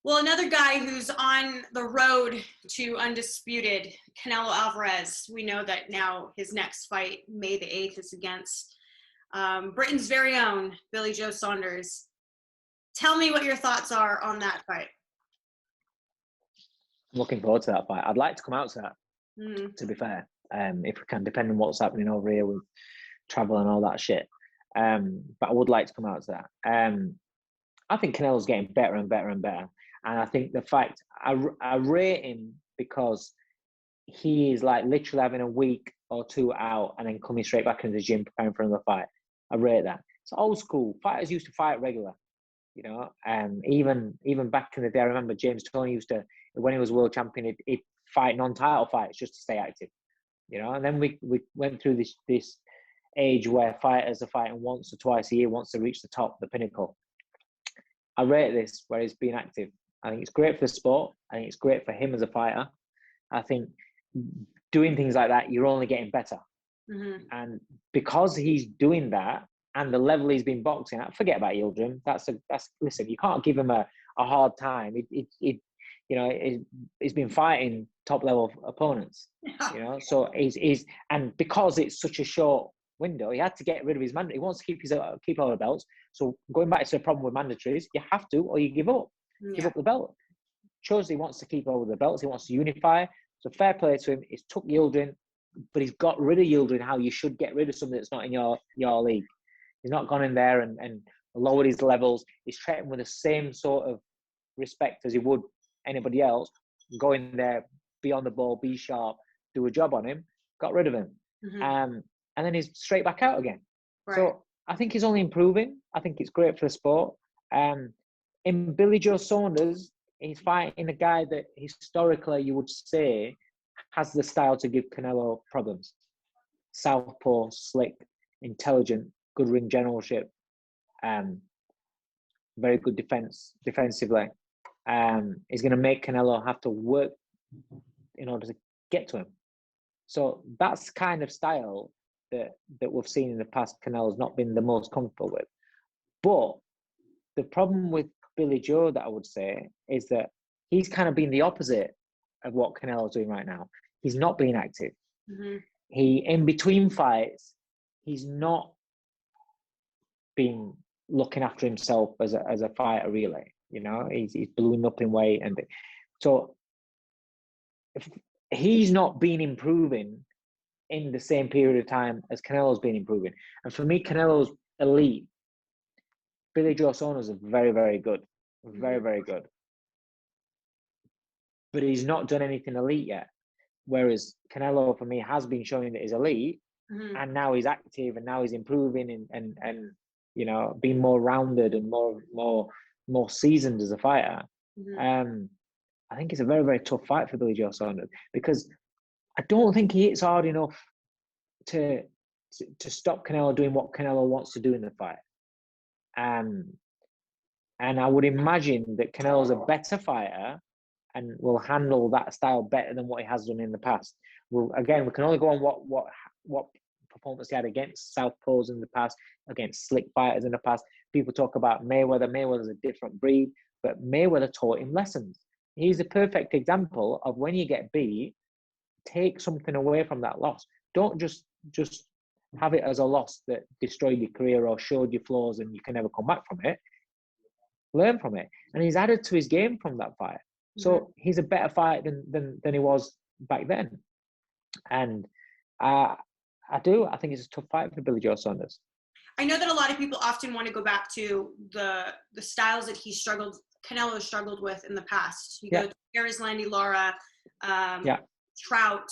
Well, another guy who's on the road to undisputed, Canelo Alvarez. We know that now his next fight, May the 8th, is against Britain's very own Billy Joe Saunders. Tell me what your thoughts are on that fight. I'm looking forward to that fight. I'd like to come out to that, to be fair, if we can, depending on what's happening over here with travel and all that shit. But I would like to come out to that. I think Canelo's getting better and better and better. And I think the fact, I rate him because he is like literally having a week or two out and then coming straight back into the gym preparing for another fight. I rate that. It's old school. Fighters used to fight regular, you know. Even back in the day, I remember James Toney used to, when he was world champion, he'd fight non-title fights just to stay active, you know. And then we went through this age where fighters are fighting once or twice a year, once they reach the top, the pinnacle. I rate this where he's being active. I think it's great for the sport. I think it's great for him as a fighter. I think doing things like that, you're only getting better. And because he's doing that and the level he's been boxing at, forget about Yildirim. Listen, you can't give him a hard time. He's been fighting top level opponents, you know. So he's and because it's such a short window, he had to get rid of his mandatory. He wants to keep all the belts. So going back to the problem with mandatories, you have to, or you give up. Give up the belt. Shows he wants to keep all the belts. He wants to unify. So fair play to him. He's took Yildirim, but he's got rid of Yildirim how you should get rid of something that's not in your league. He's not gone in there and lowered his levels. He's treating with the same sort of respect as he would anybody else. Go in there, be on the ball, be sharp, do a job on him. Got rid of him. And then he's straight back out again. Right. So I think he's only improving. I think it's great for the sport. In Billy Joe Saunders, he's fighting a guy that historically you would say has the style to give Canelo problems. Southpaw, slick, intelligent, good ring generalship, very good defensively. He's going to make Canelo have to work in order to get to him. So that's kind of style that we've seen in the past. Canelo's not been the most comfortable with. But the problem with Billy Joe that I would say is that he's kind of been the opposite of what Canelo's doing right now. He's not being active. He, in between fights, he's not been looking after himself as a fighter, really. You know, he's blowing up in weight. And so if he's not been improving in the same period of time as Canelo's been improving. And for me, Canelo's elite. Billy Joe Saunders is very, very good. Very, very good. But he's not done anything elite yet. Whereas Canelo, for me, has been showing that he's elite. And now he's active and now he's improving and you know, being more rounded and more seasoned as a fighter. I think it's a very, very tough fight for Billy Joe Saunders because I don't think he hits hard enough to stop Canelo doing what Canelo wants to do in the fight. And I would imagine that Canelo's a better fighter and will handle that style better than what he has done in the past. Well, again, we can only go on what performance he had against southpaws in the past, against slick fighters in the past. People talk about Mayweather. Mayweather's a different breed, but Mayweather taught him lessons. He's a perfect example of when you get beat, take something away from that loss. Don't just have it as a loss that destroyed your career or showed your flaws and you can never come back from it. Learn from it. And he's added to his game from that fight. So he's a better fighter than he was back then. And I think it's a tough fight for Billy Joe Saunders. I know that a lot of people often want to go back to the styles that Canelo struggled with in the past. You go to Landy Lara, Trout,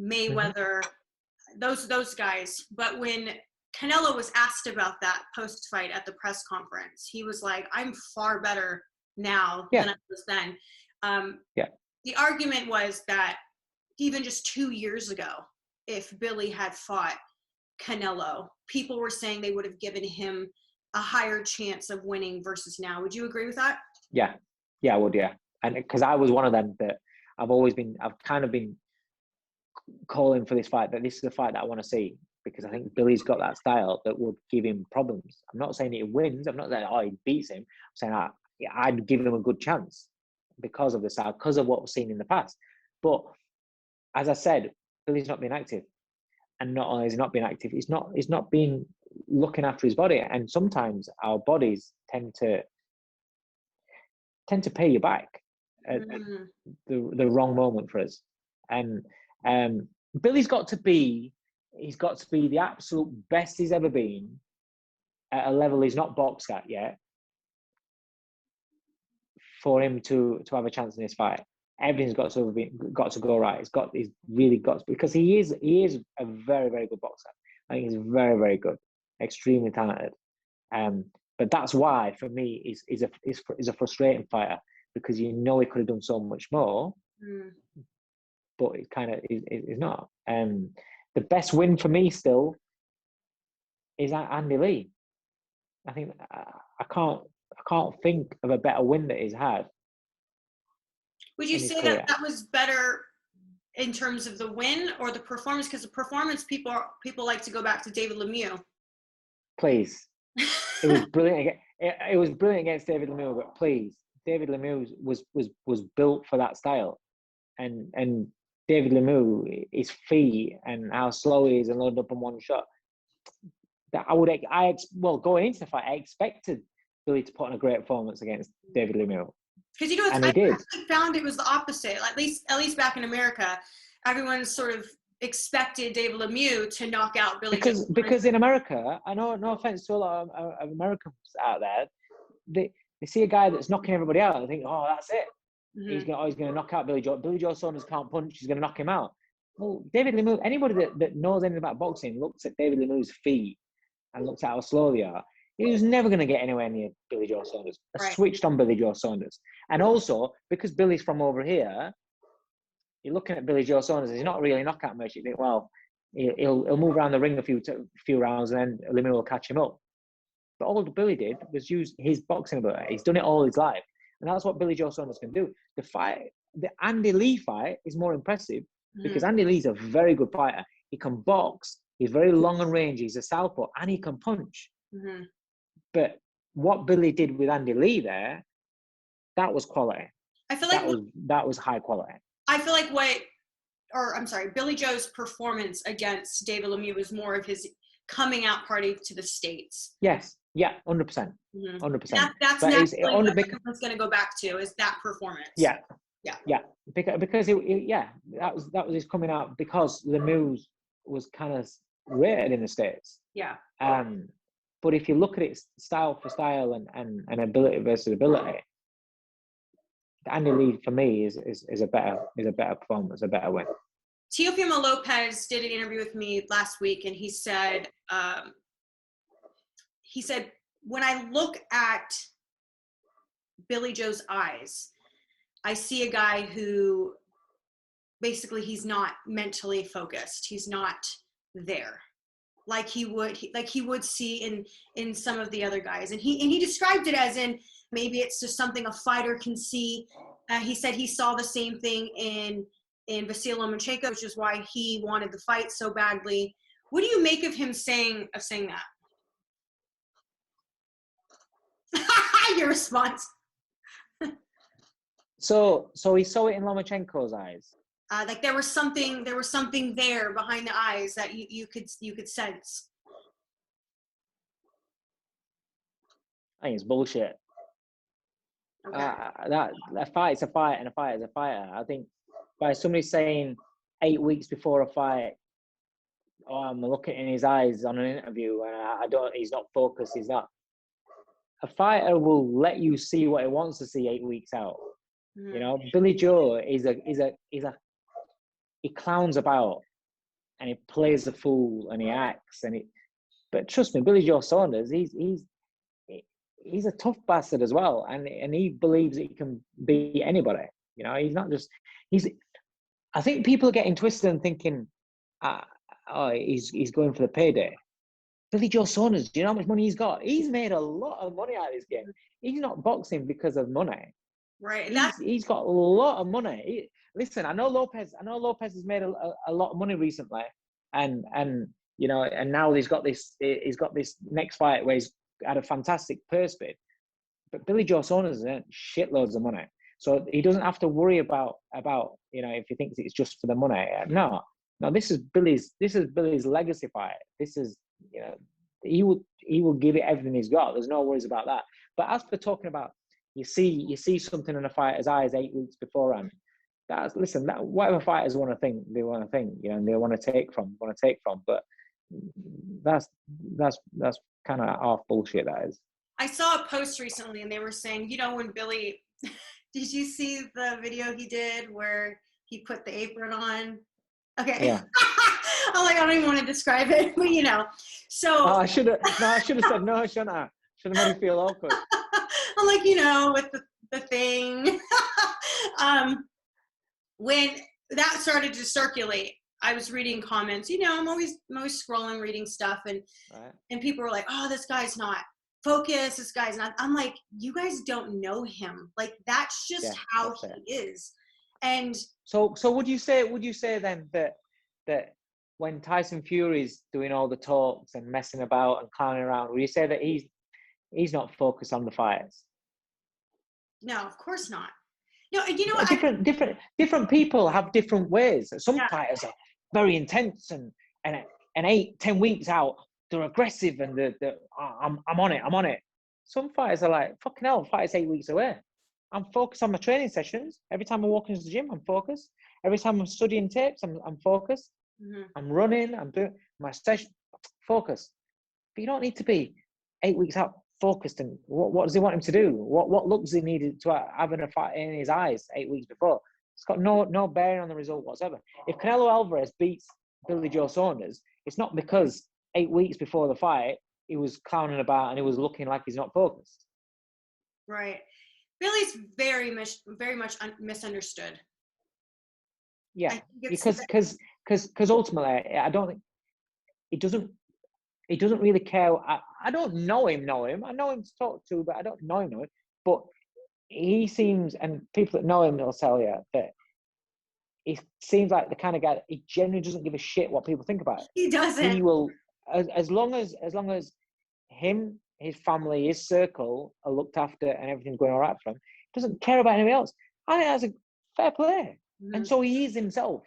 Mayweather, those guys. But when Canelo was asked about that post-fight at the press conference, he was like, I'm far better now than I was then. The argument was that even just 2 years ago, if Billy had fought Canelo, people were saying they would have given him a higher chance of winning versus now. Would you agree with that? Yeah, I would, yeah. And because I was one of them that I've kind of been calling for this fight, that this is the fight that I want to see, because I think Billy's got that style that would give him problems. I'm not saying he wins. I'm not saying, he beats him. I'm saying I'd give him a good chance. because of the style, because of what we've seen in the past. But as I said, Billy's not been active. And not only has he not been active, he's not been looking after his body. And sometimes our bodies tend to pay you back at the wrong moment for us. And Billy's got to be the absolute best he's ever been at a level he's not boxed at yet for him to have a chance in this fight. Everything's got to go right. He's really got to, because he is a very, very good boxer. I think he's very, very good, extremely talented. But that's why, for me, he's a frustrating fighter, because you know he could have done so much more, but it kind of is not. The best win for me still is Andy Lee. I think I can't think of a better win that he's had. Would you say that was better in terms of the win or the performance? Because the performance, people like to go back to David Lemieux. Please, it was brilliant. It was brilliant against David Lemieux, but please, David Lemieux was built for that style, and David Lemieux, his feet and how slow he is and loaded up in one shot. That going into the fight, I expected Billy to put on a great performance against David Lemieux. Because I actually found it was the opposite. At least back in America, everyone sort of expected David Lemieux to knock out Billy. Because in America, I know, no offense to a lot of Americans out there, they see a guy that's knocking everybody out and they think, oh, that's it. He's going to knock out Billy Joe. Billy Joe Saunders can't punch. He's going to knock him out. Well, David Lemieux, anybody that knows anything about boxing looks at David Lemieux's feet and looks at how slow they are. He was never going to get anywhere near Billy Joe Saunders. Right. Switched on Billy Joe Saunders. And also, because Billy's from over here, you're looking at Billy Joe Saunders, he's not really knockout merchant. You think, well, he'll move around the ring a few rounds and then Lemieux will catch him up. But all Billy did was use his boxing ability. He's done it all his life. And that's what Billy Joe Saunders can do. The Andy Lee fight is more impressive because Andy Lee's a very good fighter. He can box. He's very long and rangy. He's a southpaw and he can punch. But what Billy did with Andy Lee there, that was quality. I feel like that was high quality. I feel like Billy Joe's performance against David Lemieux was more of his coming out party to the States. Yes. Yeah, 100%. 100%. That's naturally what everyone's going to go back to, is that performance. Yeah. Because that was his coming out, because Lemieux was kind of rated in the States. Yeah. But if you look at it style for style and ability versus ability, Andy Lee for me is a better performance, a better win. Teofimo Lopez did an interview with me last week, and he said when I look at Billy Joe's eyes, I see a guy who basically he's not mentally focused. He's not there. Like he would see in some of the other guys, and he described it as in maybe it's just something a fighter can see. He said he saw the same thing in Vasyl Lomachenko, which is why he wanted the fight so badly. What do you make of him saying that? Your response. So he saw it in Lomachenko's eyes. Like there was something there behind the eyes that you could sense. I think it's bullshit. Okay. That a fight's a fight and a fight is a fighter. I think by somebody saying 8 weeks before a fight, oh, I'm looking in his eyes on an interview and he's not focused, he's not. A fighter will let you see what he wants to see 8 weeks out. You know, Billy Joe he clowns about and he plays the fool and he acts but trust me, Billy Joe Saunders, he's a tough bastard as well, and he believes he can beat anybody. You know, he's not just I think people are getting twisted and thinking, he's going for the payday. Billy Joe Saunders, do you know how much money he's got? He's made a lot of money out of this game. He's not boxing because of money. Right. He's got a lot of money. Listen, I know Lopez has made a lot of money recently, and you know, and now he's got this next fight where he's had a fantastic purse bid. But Billy Joe Saunders has earned shitloads of money. So he doesn't have to worry about, if he thinks it's just for the money. No, this is Billy's legacy fight. This is, he will give it everything he's got. There's no worries about that. But as for talking about, you see something in a fighter's eyes 8 weeks beforehand. Whatever fighters want to think, they want to think, and they want to take from. But that's kind of half bullshit, that is. I saw a post recently, and they were saying, when Billy, did you see the video he did where he put the apron on? Okay. Yeah. I'm like, I don't even want to describe it, but so. I should have said no, shouldn't I? Should have made me feel awkward. I'm like, with the thing. When that started to circulate, I was reading comments. I'm always scrolling, reading stuff, and people were like, "Oh, this guy's not focused. This guy's not." I'm like, you guys don't know him. Like, that's just how he is. And so would you say then that when Tyson Fury's doing all the talks and messing about and clowning around, would you say that he's not focused on the fighters? No, of course not. No, you know what? Different people have different ways. Some fighters are very intense and 8-10 weeks out, they're aggressive and I'm on it. Some fighters are like, fucking hell, fighters 8 weeks away. I'm focused on my training sessions. Every time I walk into the gym, I'm focused. Every time I'm studying tapes, I'm focused. Mm-hmm. I'm running, I'm doing my session, focused. But you don't need to be 8 weeks out focused. And what does he want him to do? What looks he needed to have in a fight in his eyes 8 weeks before? It's got no bearing on the result whatsoever. If Canelo Alvarez beats Billy Joe Saunders, it's not because 8 weeks before the fight he was clowning about and he was looking like he's not focused. Right. Billy's very much misunderstood. Yeah, because ultimately, I don't think he doesn't really care. I don't know him. I know him to talk to, but I don't know him. But he seems, and people that know him will tell you that he seems like the kind of guy that he genuinely doesn't give a shit what people think about it. He doesn't. He will, as long as him, his family, his circle are looked after and everything's going all right for him, he doesn't care about anybody else. I think that's a fair play. Mm-hmm. And so he is himself.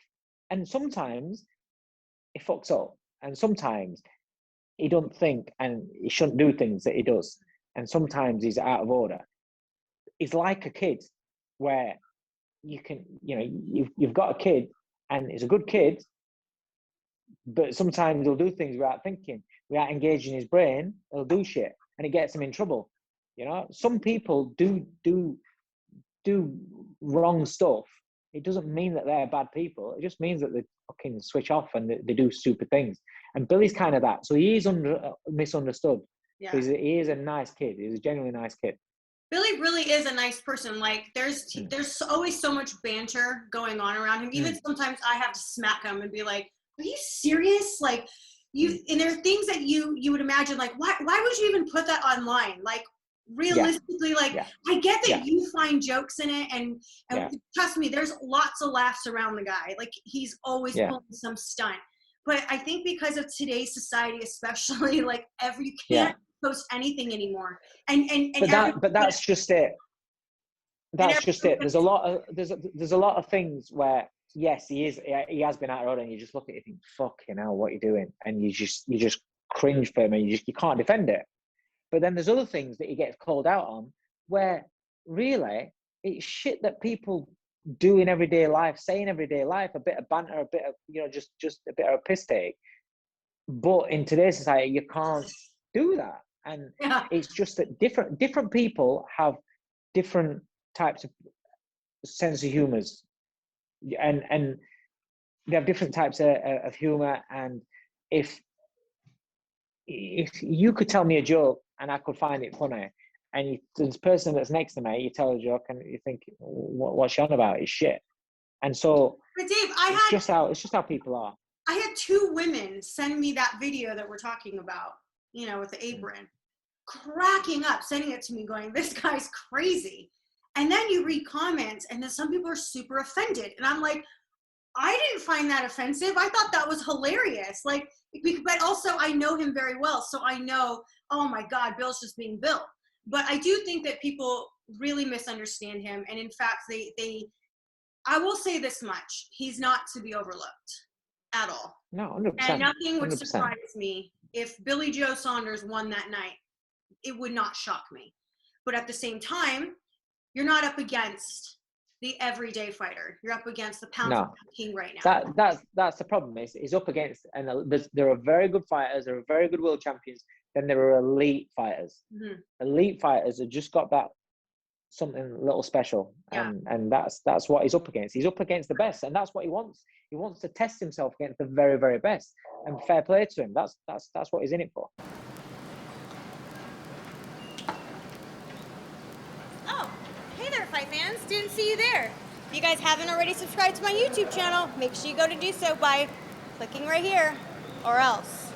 And sometimes he fucks up. And sometimes he don't think and he shouldn't do things that he does. And sometimes he's out of order. He's like a kid where you can, you've got a kid and he's a good kid, but sometimes he'll do things without thinking, without engaging his brain. He'll do shit and it gets him in trouble. Some people do wrong stuff. It doesn't mean that they're bad people. It just means that they fucking switch off and they do stupid things. And Billy's kind of that. So he is misunderstood. Yeah. He is a nice kid. He's a genuinely nice kid. Billy really is a nice person. Like there's always so much banter going on around him. Even sometimes I have to smack him and be like, "Are you serious?" Like and there are things that you would imagine, like why would you even put that online? Like realistically, I get that you find jokes in it and trust me, there's lots of laughs around the guy. Like he's always pulling some stunt. But I think because of today's society, especially, like you can't post anything anymore. But that's just it. That's just it. There's a lot of things where yes, he has been out of order, and you just look at it and think, fucking hell, what are you doing? And you just cringe for him, and you can't defend it. But then there's other things that he gets called out on where really it's shit that people do in everyday life, say in everyday life, a bit of banter, a bit of, just a bit of a piss take. But in today's society, you can't do that. And it's just that different people have different types of sense of humors. And they have different types of humor. And if you could tell me a joke and I could find it funny, and this person that's next to me, you tell a joke and you think, what's she on about? It's shit. And so, but Dave, it's just how people are. I had 2 women send me that video that we're talking about, with the apron, cracking up, sending it to me going, this guy's crazy. And then you read comments and then some people are super offended. And I'm like, I didn't find that offensive. I thought that was hilarious. But also I know him very well. So I know, oh my God, Bill's just being Bill. But I do think that people really misunderstand him. And in fact, I will say this much. He's not to be overlooked at all. No, 100%. And nothing would 100%. surprise me if Billy Joe Saunders won that night. It would not shock me. But at the same time, you're not up against the everyday fighter. You're up against the pound king right now. That's the problem. He's up against, and there are very good fighters. There are very good world champions. Then there are elite fighters. Mm-hmm. Elite fighters have just got that something a little special, and that's what he's up against. He's up against the best, and that's what he wants. He wants to test himself against the very, very best. And fair play to him. That's what he's in it for. Oh, hey there, fight fans! Didn't see you there. If you guys haven't already subscribed to my YouTube channel, make sure you go to do so by clicking right here, or else.